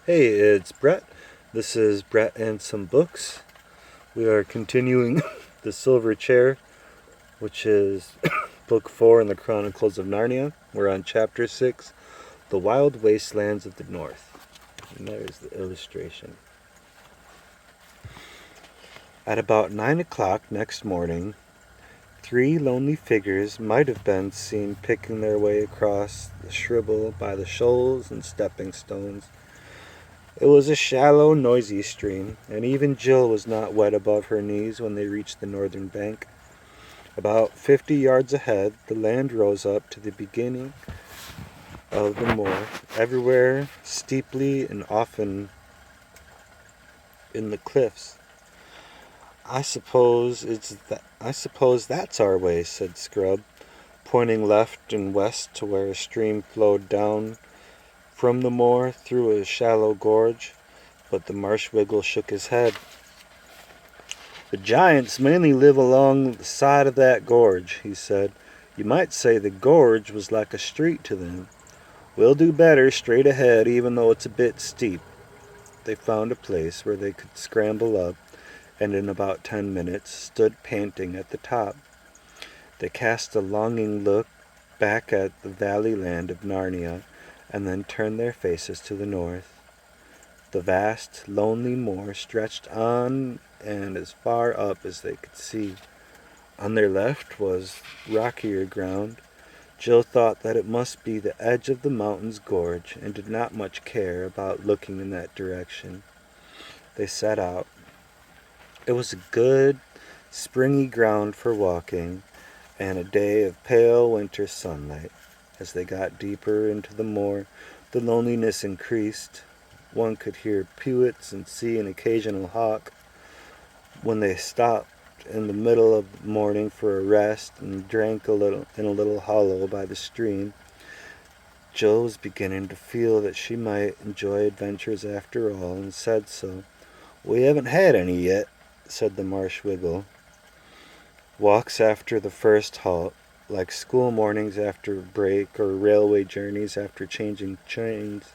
Hey, it's Brett. This is Brett and some books. We are continuing The Silver Chair, which is book 4 in the Chronicles of Narnia. We're on chapter 6, The Wild Wastelands of the North. And there's the illustration. At about 9 o'clock next morning, 3 lonely figures might have been seen picking their way across the shrubble by the shoals and stepping stones. It was a shallow, noisy stream, and even Jill was not wet above her knees when they reached the northern bank. About 50 yards ahead, the land rose up to the beginning of the moor, everywhere steeply and often in the cliffs. I suppose that's our way," said Scrub, pointing left and west to where a stream flowed down from the moor through a shallow gorge, but the marsh-wiggle shook his head. "The giants mainly live along the side of that gorge," he said. "You might say the gorge was like a street to them. We'll do better straight ahead, even though it's a bit steep." They found a place where they could scramble up, and in about 10 minutes stood panting at the top. They cast a longing look back at the valley land of Narnia, and then turned their faces to the north. The vast, lonely moor stretched on and as far up as they could see. On their left was rockier ground. Jill thought that it must be the edge of the mountain's gorge, and did not much care about looking in that direction. They set out. It was a good, springy ground for walking, and a day of pale winter sunlight. As they got deeper into the moor, the loneliness increased. One could hear pewits and see an occasional hawk. When they stopped in the middle of the morning for a rest and drank a little in a little hollow by the stream, Jill was beginning to feel that she might enjoy adventures after all, and said so. "We haven't had any yet," said the marsh-wiggle. Walks after the first halt, like school mornings after a break or railway journeys after changing trains,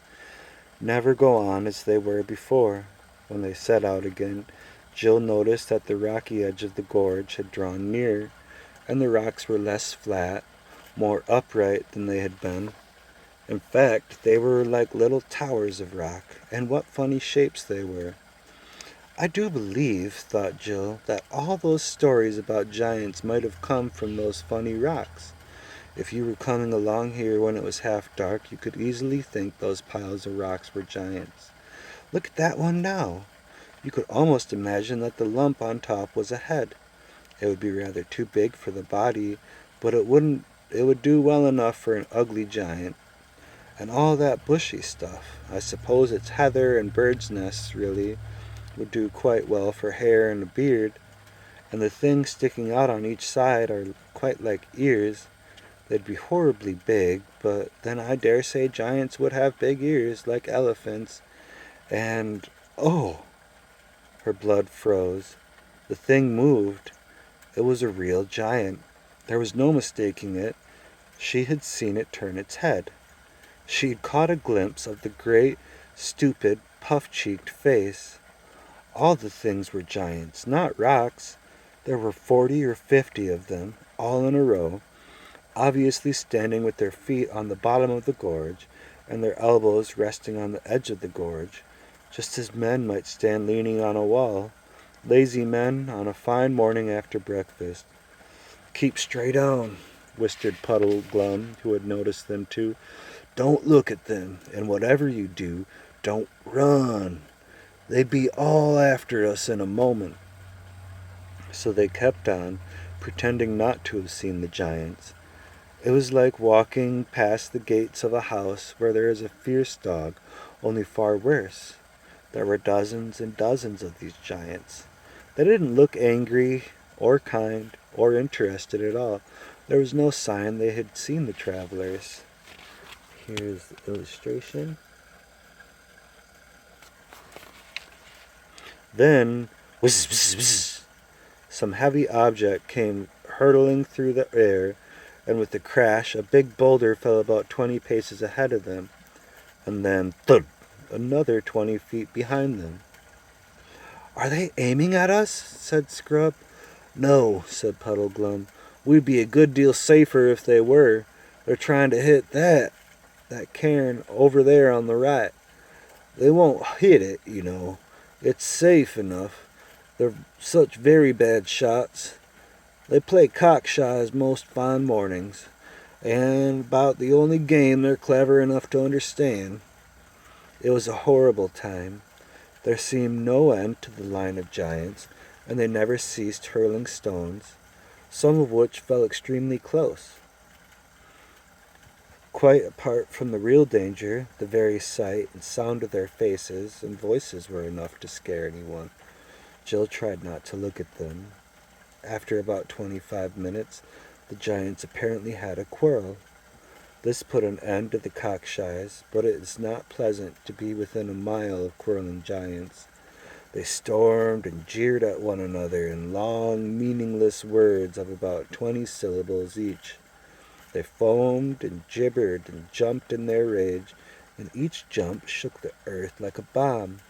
never go on as they were before. When they set out again, Jill noticed that the rocky edge of the gorge had drawn near, and the rocks were less flat, more upright than they had been. In fact, they were like little towers of rock, and what funny shapes they were. "I do believe," thought Jill, "that all those stories about giants might have come from those funny rocks. If you were coming along here when it was half dark, you could easily think those piles of rocks were giants. Look at that one now. You could almost imagine that the lump on top was a head. It would be rather too big for the body, but it would do well enough for an ugly giant. And all that bushy stuff, I suppose it's heather and birds' nests, really, would do quite well for hair and a beard. And the things sticking out on each side are quite like ears. They'd be horribly big, but then I dare say giants would have big ears, like elephants. And, oh!" Her blood froze. The thing moved. It was a real giant. There was no mistaking it. She had seen it turn its head. She had caught a glimpse of the great, stupid, puff-cheeked face. All the things were giants, not rocks. There were 40 or 50 of them, all in a row, obviously standing with their feet on the bottom of the gorge, and their elbows resting on the edge of the gorge, just as men might stand leaning on a wall, lazy men on a fine morning after breakfast. "Keep straight on," whispered Puddle Glum, who had noticed them too. "Don't look at them, and whatever you do, don't run. They'd be all after us in a moment." So they kept on, pretending not to have seen the giants. It was like walking past the gates of a house where there is a fierce dog, only far worse. There were dozens and dozens of these giants. They didn't look angry or kind or interested at all. There was no sign they had seen the travelers. Here's the illustration. Then, whiz, whiz, whiz, some heavy object came hurtling through the air, and with a crash, a big boulder fell about 20 paces ahead of them. And then, thud, another 20 feet behind them. "Are they aiming at us?" said Scrub. "No," said Puddleglum. "We'd be a good deal safer if they were. They're trying to hit that cairn over there on the right. They won't hit it, you know. It's safe enough. They're such very bad shots. They play cockshies most fine mornings, and about the only game they're clever enough to understand." It was a horrible time. There seemed no end to the line of giants, and they never ceased hurling stones, some of which fell extremely close. Quite apart from the real danger, the very sight and sound of their faces and voices were enough to scare anyone. Jill tried not to look at them. After about 25 minutes, the giants apparently had a quarrel. This put an end to the cockshies, but it is not pleasant to be within a mile of quarreling giants. They stormed and jeered at one another in long, meaningless words of about 20 syllables each. They foamed and gibbered and jumped in their rage, and each jump shook the earth like a bomb.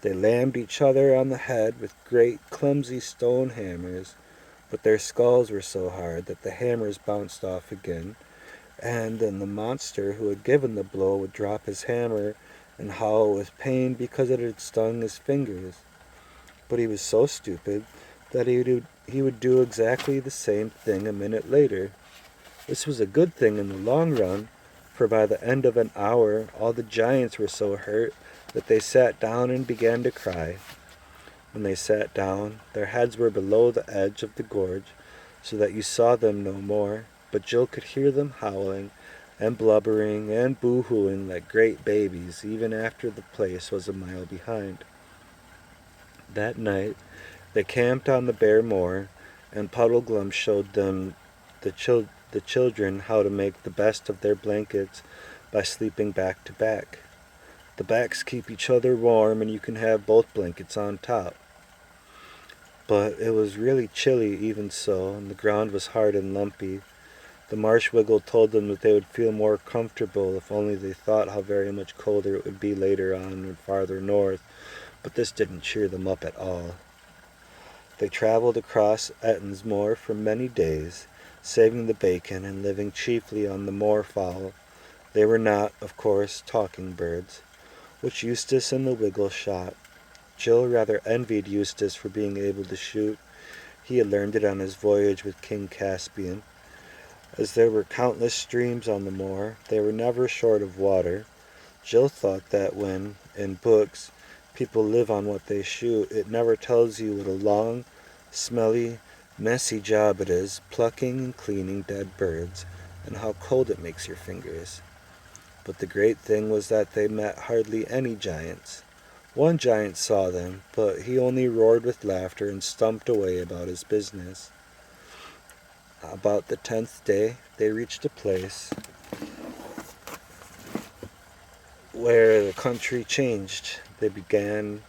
They lammed each other on the head with great, clumsy stone hammers, but their skulls were so hard that the hammers bounced off again, and then the monster who had given the blow would drop his hammer and howl with pain because it had stung his fingers. But he was so stupid that he would do exactly the same thing a minute later. This was a good thing in the long run, for by the end of an hour all the giants were so hurt that they sat down and began to cry. When they sat down, their heads were below the edge of the gorge, so that you saw them no more, but Jill could hear them howling and blubbering and boo-hooing like great babies, even after the place was a mile behind. That night they camped on the bare moor, and Puddleglum showed them the children how to make the best of their blankets by sleeping back to back. The backs keep each other warm, and you can have both blankets on top. But it was really chilly even so, and the ground was hard and lumpy. The marsh wiggle told them that they would feel more comfortable if only they thought how very much colder it would be later on and farther north, but this didn't cheer them up at all. They traveled across Ettin's moor for many days, saving the bacon and living chiefly on the moorfowl. They were not, of course, talking birds, which Eustace and the Wiggle shot. Jill rather envied Eustace for being able to shoot. He had learned it on his voyage with King Caspian. As there were countless streams on the moor, they were never short of water. Jill thought that when, in books, people live on what they shoot, it never tells you what a long, smelly, messy job it is plucking and cleaning dead birds, and how cold it makes your fingers. But the great thing was that they met hardly any giants. One giant saw them, but he only roared with laughter and stumped away about his business. About the 10th day, they reached a place where the country changed. They began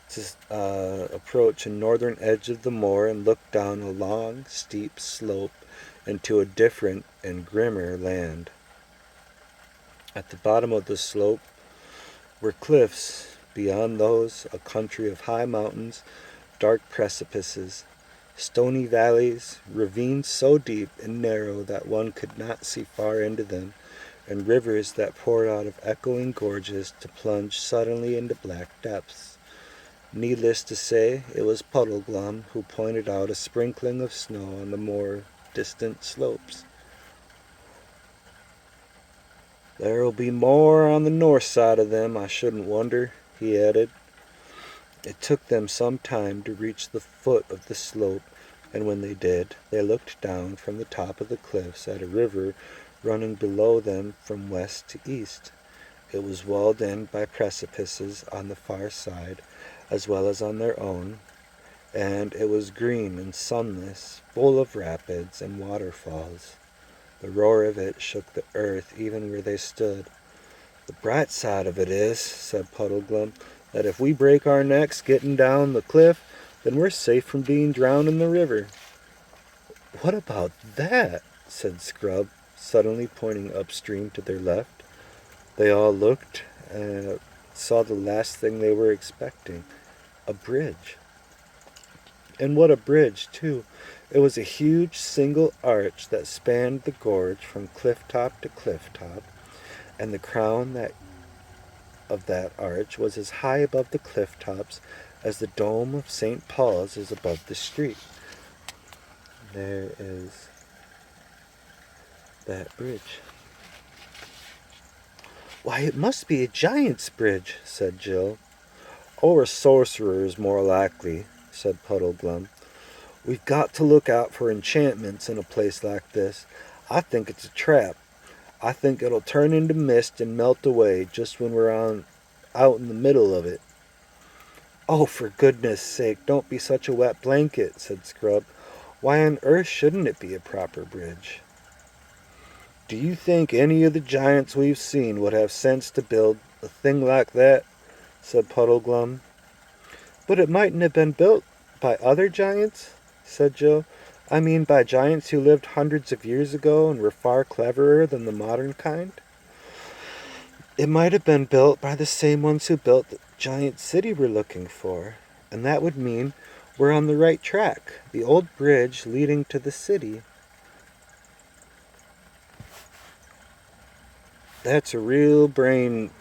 to approach a northern edge of the moor and looked down a long, steep slope into a different and grimmer land. At the bottom of the slope were cliffs. Beyond those, a country of high mountains, dark precipices, stony valleys, ravines so deep and narrow that one could not see far into them, and rivers that poured out of echoing gorges to plunge suddenly into black depths. Needless to say, it was Puddleglum who pointed out a sprinkling of snow on the more distant slopes. "There'll be more on the north side of them, I shouldn't wonder," he added. It took them some time to reach the foot of the slope, and when they did, they looked down from the top of the cliffs at a river running below them from west to east. It was walled in by precipices on the far side, as well as on their own, and it was green and sunless, full of rapids and waterfalls. The roar of it shook the earth even where they stood. "The bright side of it is," said Puddleglum, "that if we break our necks getting down the cliff, then we're safe from being drowned in the river." "What about that?" said Scrub, suddenly pointing upstream to their left. They all looked, saw the last thing they were expecting, a bridge. And what a bridge, too. It was a huge single arch that spanned the gorge from cliff top to cliff top, and the crown of that arch was as high above the cliff tops as the dome of St. Paul's is above the street. There is that bridge. Why, it must be a giant's bridge, said Jill. Or a sorcerer's, more likely, said Puddleglum. We've got to look out for enchantments in a place like this. I think it's a trap. I think it'll turn into mist and melt away just when we're out in the middle of it. Oh, for goodness sake, don't be such a wet blanket, said Scrub. Why on earth shouldn't it be a proper bridge? Do you think any of the giants we've seen would have sense to build a thing like that? Said Puddleglum. But it mightn't have been built by other giants, said Jill. I mean by giants who lived hundreds of years ago and were far cleverer than the modern kind. It might have been built by the same ones who built the giant city we're looking for, and that would mean we're on the right track. The old bridge leading to the city. That's a real brain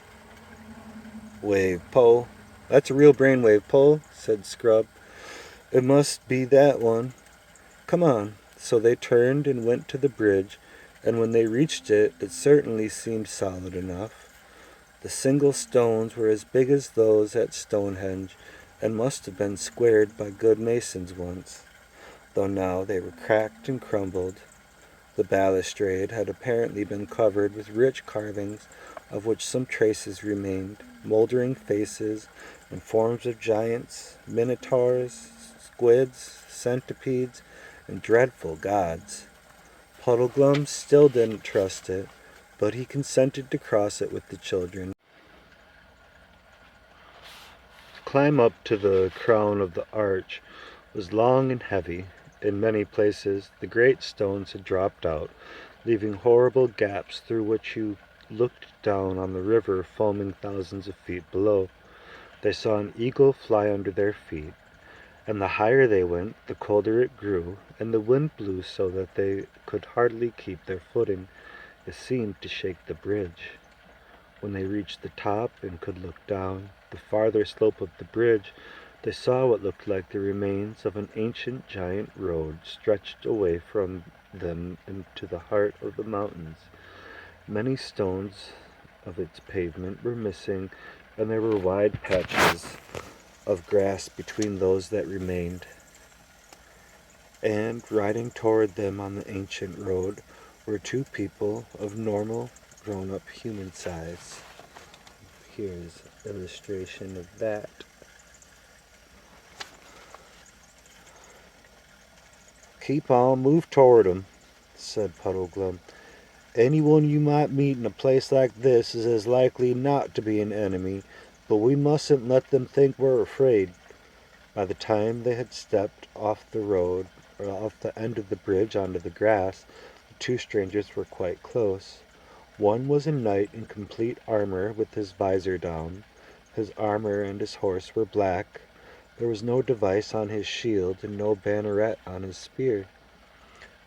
wave, Poe. That's a real brainwave, Poe, said Scrub. It must be that one. Come on. So they turned and went to the bridge, and when they reached it, it certainly seemed solid enough. The single stones were as big as those at Stonehenge, and must have been squared by good masons once, though now they were cracked and crumbled. The balustrade had apparently been covered with rich carvings, of which some traces remained, mouldering faces and forms of giants, minotaurs, squids, centipedes, and dreadful gods. Puddleglum still didn't trust it, but he consented to cross it with the children. To climb up to the crown of the arch was long and heavy. In many places the great stones had dropped out, leaving horrible gaps through which you looked down on the river foaming thousands of feet below. They saw an eagle fly under their feet, and the higher they went, the colder it grew, and the wind blew so that they could hardly keep their footing. It seemed to shake the bridge. When they reached the top and could look down the farther slope of the bridge, they saw what looked like the remains of an ancient giant road stretched away from them into the heart of the mountains. Many stones of its pavement were missing, and there were wide patches of grass between those that remained. And riding toward them on the ancient road were two people of normal, grown-up human size. Here's an illustration of that. Keep on, move toward 'em, said Puddleglum. Anyone you might meet in a place like this is as likely not to be an enemy, but we mustn't let them think we're afraid. By the time they had stepped off the road, or off the end of the bridge onto the grass, the two strangers were quite close. One was a knight in complete armor with his visor down. His armor and his horse were black. There was no device on his shield and no banneret on his spear.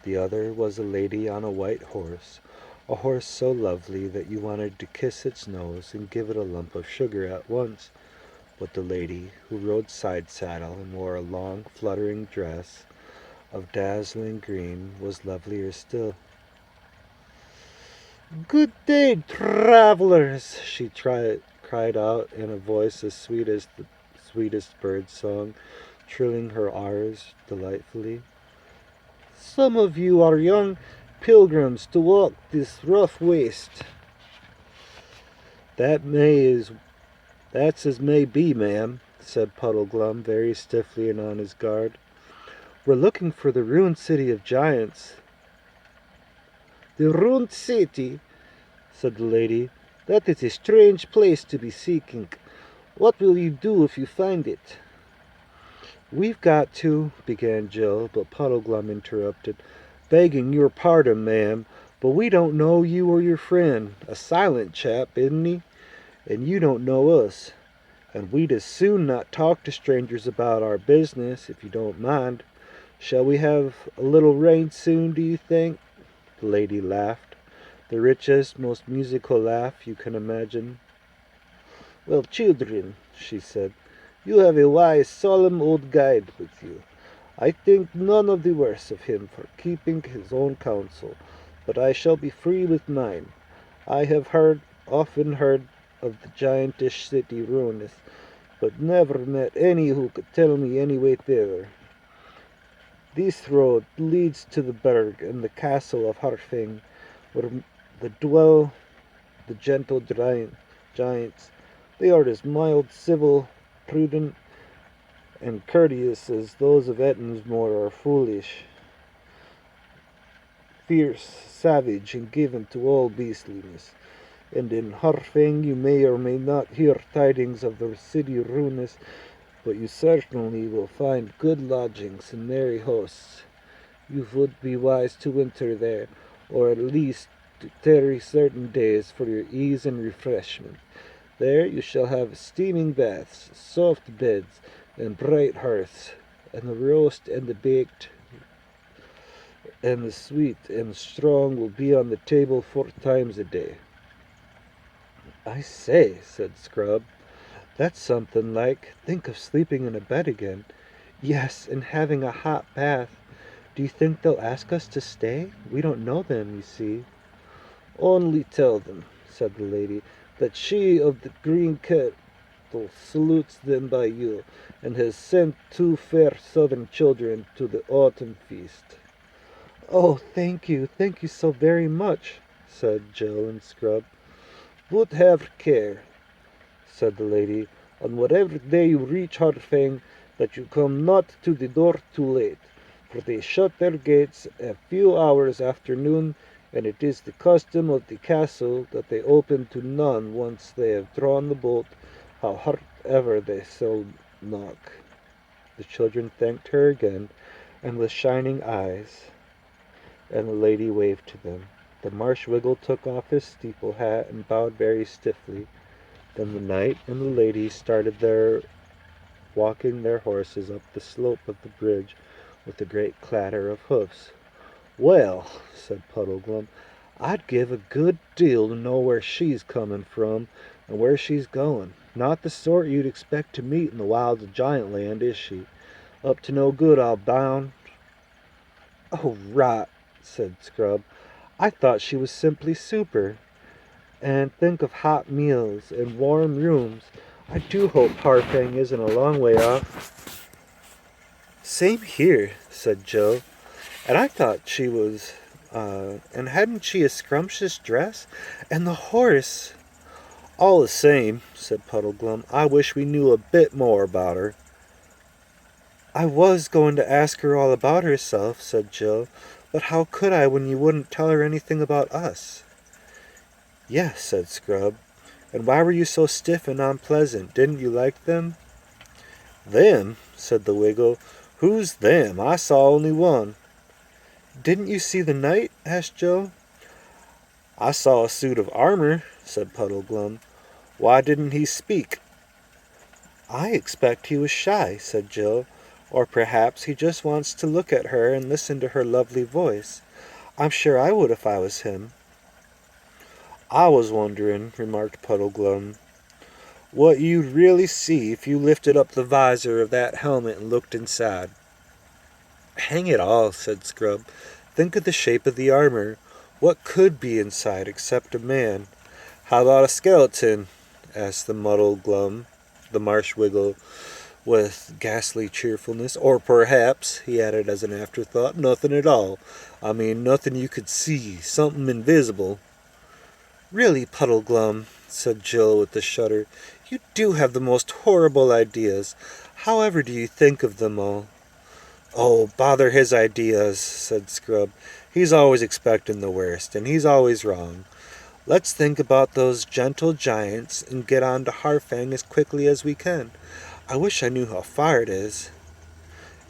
The other was a lady on a white horse, a horse so lovely that you wanted to kiss its nose and give it a lump of sugar at once. But the lady, who rode side saddle and wore a long fluttering dress of dazzling green, was lovelier still. "Good day, travelers!" she cried out in a voice as sweet as the sweetest bird song, trilling her R's delightfully. "Some of you are young pilgrims to walk this rough waste." That's as may be, ma'am," said Puddleglum, very stiffly and on his guard. "We're looking for the ruined city of giants." "The ruined city," said the lady. "That is a strange place to be seeking. What will you do if you find it?" "We've got to," began Jill, but Puddleglum interrupted. "Begging your pardon, ma'am, but we don't know you or your friend. A silent chap, isn't he? and you don't know us. And we'd as soon not talk to strangers about our business, if you don't mind. Shall we have a little rain soon, do you think?" The lady laughed, the richest, most musical laugh you can imagine. "Well, children," she said, "you have a wise, solemn old guide with you. I think none of the worse of him for keeping his own counsel, but I shall be free with mine. I have often heard of the giantish city ruinous, but never met any who could tell me any way thither. This road leads to the burg and the castle of Harfing, where dwell the gentle giants. They are as mild, civil, prudent, and courteous as those of Ettinsmore are foolish, fierce, savage, and given to all beastliness. And in Harfing you may or may not hear tidings of the city ruinous, but you certainly will find good lodgings and merry hosts. You would be wise to winter there, or at least to tarry certain days for your ease and refreshment. There you shall have steaming baths, soft beds, and bright hearths, and the roast and the baked and the sweet and strong will be on the table 4 times a day." "I say," said Scrub, "that's something like. Think of sleeping in a bed again. Yes, and having a hot bath. Do you think they'll ask us to stay? We don't know them, you see." "Only tell them," said the lady, "that she of the green kettle salutes them by you, and has sent 2 fair southern children to the autumn feast." "Oh, thank you so very much," said Jill and Scrub. "But have care," said the lady, "on whatever day you reach Harfang, that you come not to the door too late, for they shut their gates a few hours after noon, and it is the custom of the castle that they open to none once they have drawn the bolt, how hard ever they shall knock." The children thanked her again, and with shining eyes, and the lady waved to them. The Marsh Wiggle took off his steeple hat and bowed very stiffly. Then the knight and the lady started walking their horses up the slope of the bridge with a great clatter of hoofs. "Well," said Puddleglum, "I'd give a good deal to know where she's coming from and where she's going. Not the sort you'd expect to meet in the wilds of Giantland, is she? Up to no good, I'll bound." "Oh, rot," said Scrub. "I thought she was simply super. And think of hot meals and warm rooms. I do hope Harfang isn't a long way off." "Same here," said Joe. "And I thought she was, and hadn't she a scrumptious dress? And the horse—" "All the same," said Puddleglum, "I wish we knew a bit more about her." "I was going to ask her all about herself," said Jill, "but how could I when you wouldn't tell her anything about us?" "Yes," said Scrub. "And why were you so stiff and unpleasant? Didn't you like them?" "Them?" said the Wiggle. "Who's them? I saw only one." "Didn't you see the knight?" asked Joe. "I saw a suit of armor," said Puddleglum. "Why didn't he speak?" "I expect he was shy," said Jill. "Or perhaps he just wants to look at her and listen to her lovely voice. I'm sure I would if I was him." "I was wondering," remarked Puddleglum, "what you'd really see if you lifted up the visor of that helmet and looked inside." "Hang it all," said Scrub. "Think of the shape of the armor. What could be inside except a man?" "How about a skeleton?" asked the Marsh Wiggle, with ghastly cheerfulness. "Or perhaps," he added as an afterthought, "nothing at all. I mean, nothing you could see. Something invisible." "Really, Puddleglum," said Jill with a shudder, "you do have the most horrible ideas. However do you think of them all?" "Oh, bother his ideas," said Scrub. "He's always expecting the worst, and he's always wrong. Let's think about those gentle giants and get on to Harfang as quickly as we can. I wish I knew how far it is."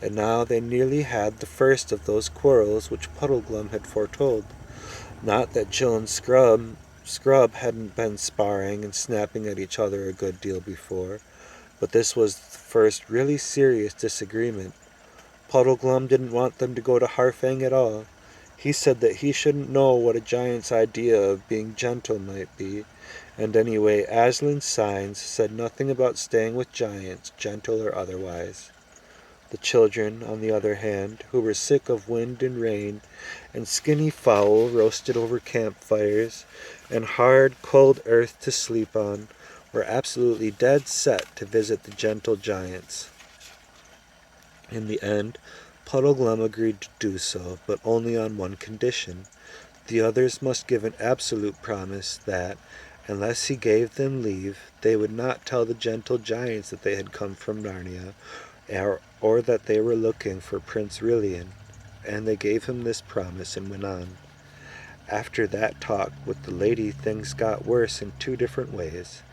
And now they nearly had the first of those quarrels which Puddleglum had foretold. Not that Jill and Scrub Scrub hadn't been sparring and snapping at each other a good deal before, but this was the first really serious disagreement. Puddleglum didn't want them to go to Harfang at all. He said that he shouldn't know what a giant's idea of being gentle might be, and anyway, Aslan's signs said nothing about staying with giants, gentle or otherwise. The children, on the other hand, who were sick of wind and rain, and skinny fowl roasted over campfires, and hard, cold earth to sleep on, were absolutely dead set to visit the gentle giants. In the end, Puddleglum agreed to do so, but only on one condition. The others must give an absolute promise that, unless he gave them leave, they would not tell the gentle giants that they had come from Narnia, or that they were looking for Prince Rilian. And they gave him this promise and went on. After that talk with the lady, things got worse in two different ways.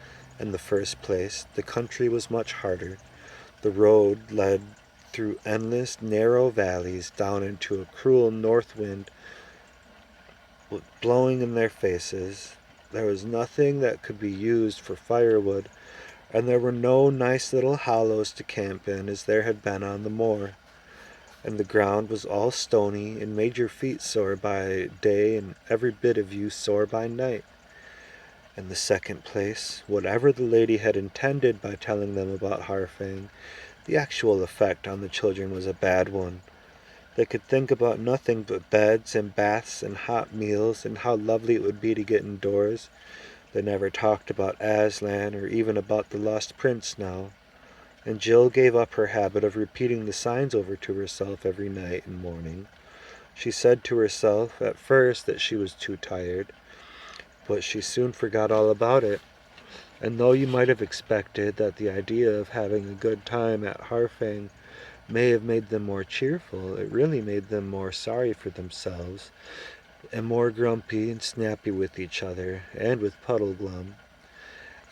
In the first place, the country was much harder. The road led through endless, narrow valleys down into a cruel north wind blowing in their faces. There was nothing that could be used for firewood, and there were no nice little hollows to camp in as there had been on the moor. And the ground was all stony and made your feet sore by day and every bit of you sore by night. In the second place, whatever the lady had intended by telling them about Harfang, the actual effect on the children was a bad one. They could think about nothing but beds and baths and hot meals and how lovely it would be to get indoors. They never talked about Aslan or even about the lost prince now. And Jill gave up her habit of repeating the signs over to herself every night and morning. She said to herself at first that she was too tired, but she soon forgot all about it. And though you might have expected that the idea of having a good time at Harfang may have made them more cheerful, it really made them more sorry for themselves, and more grumpy and snappy with each other, and with Puddleglum.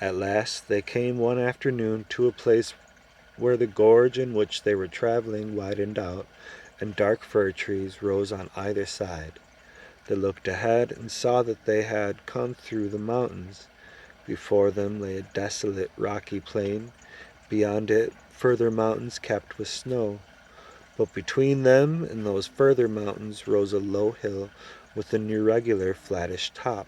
At last they came one afternoon to a place where the gorge in which they were traveling widened out, and dark fir trees rose on either side. They looked ahead and saw that they had come through the mountains. Before them lay a desolate, rocky plain. Beyond it, further mountains capped with snow. But between them and those further mountains rose a low hill with an irregular, flattish top.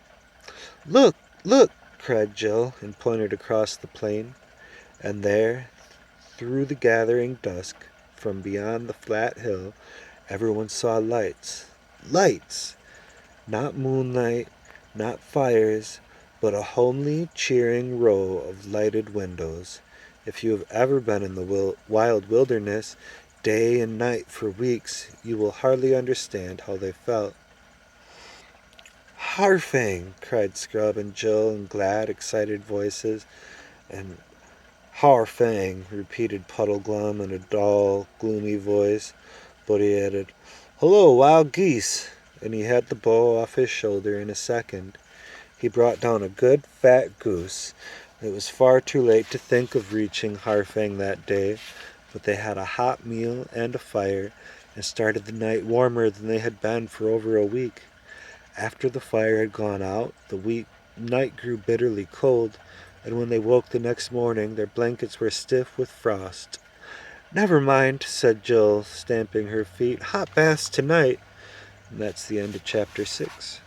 "Look! Look!" cried Jill, and pointed across the plain. And there, through the gathering dusk, from beyond the flat hill, everyone saw lights. Lights! Not moonlight, not fires, but a homely, cheering row of lighted windows. If you have ever been in the wild wilderness, day and night for weeks, you will hardly understand how they felt. "Harfang!" cried Scrub and Jill in glad, excited voices, and "Harfang!" repeated Puddleglum in a dull, gloomy voice, but he added, "Hello, wild geese!" and he had the bow off his shoulder in a second. He brought down a good fat goose. It was far too late to think of reaching Harfang that day, but they had a hot meal and a fire, and started the night warmer than they had been for over a week. After the fire had gone out, the night grew bitterly cold, and when they woke the next morning, their blankets were stiff with frost. "Never mind," said Jill, stamping her feet. "Hot baths tonight." And that's the end of chapter 6.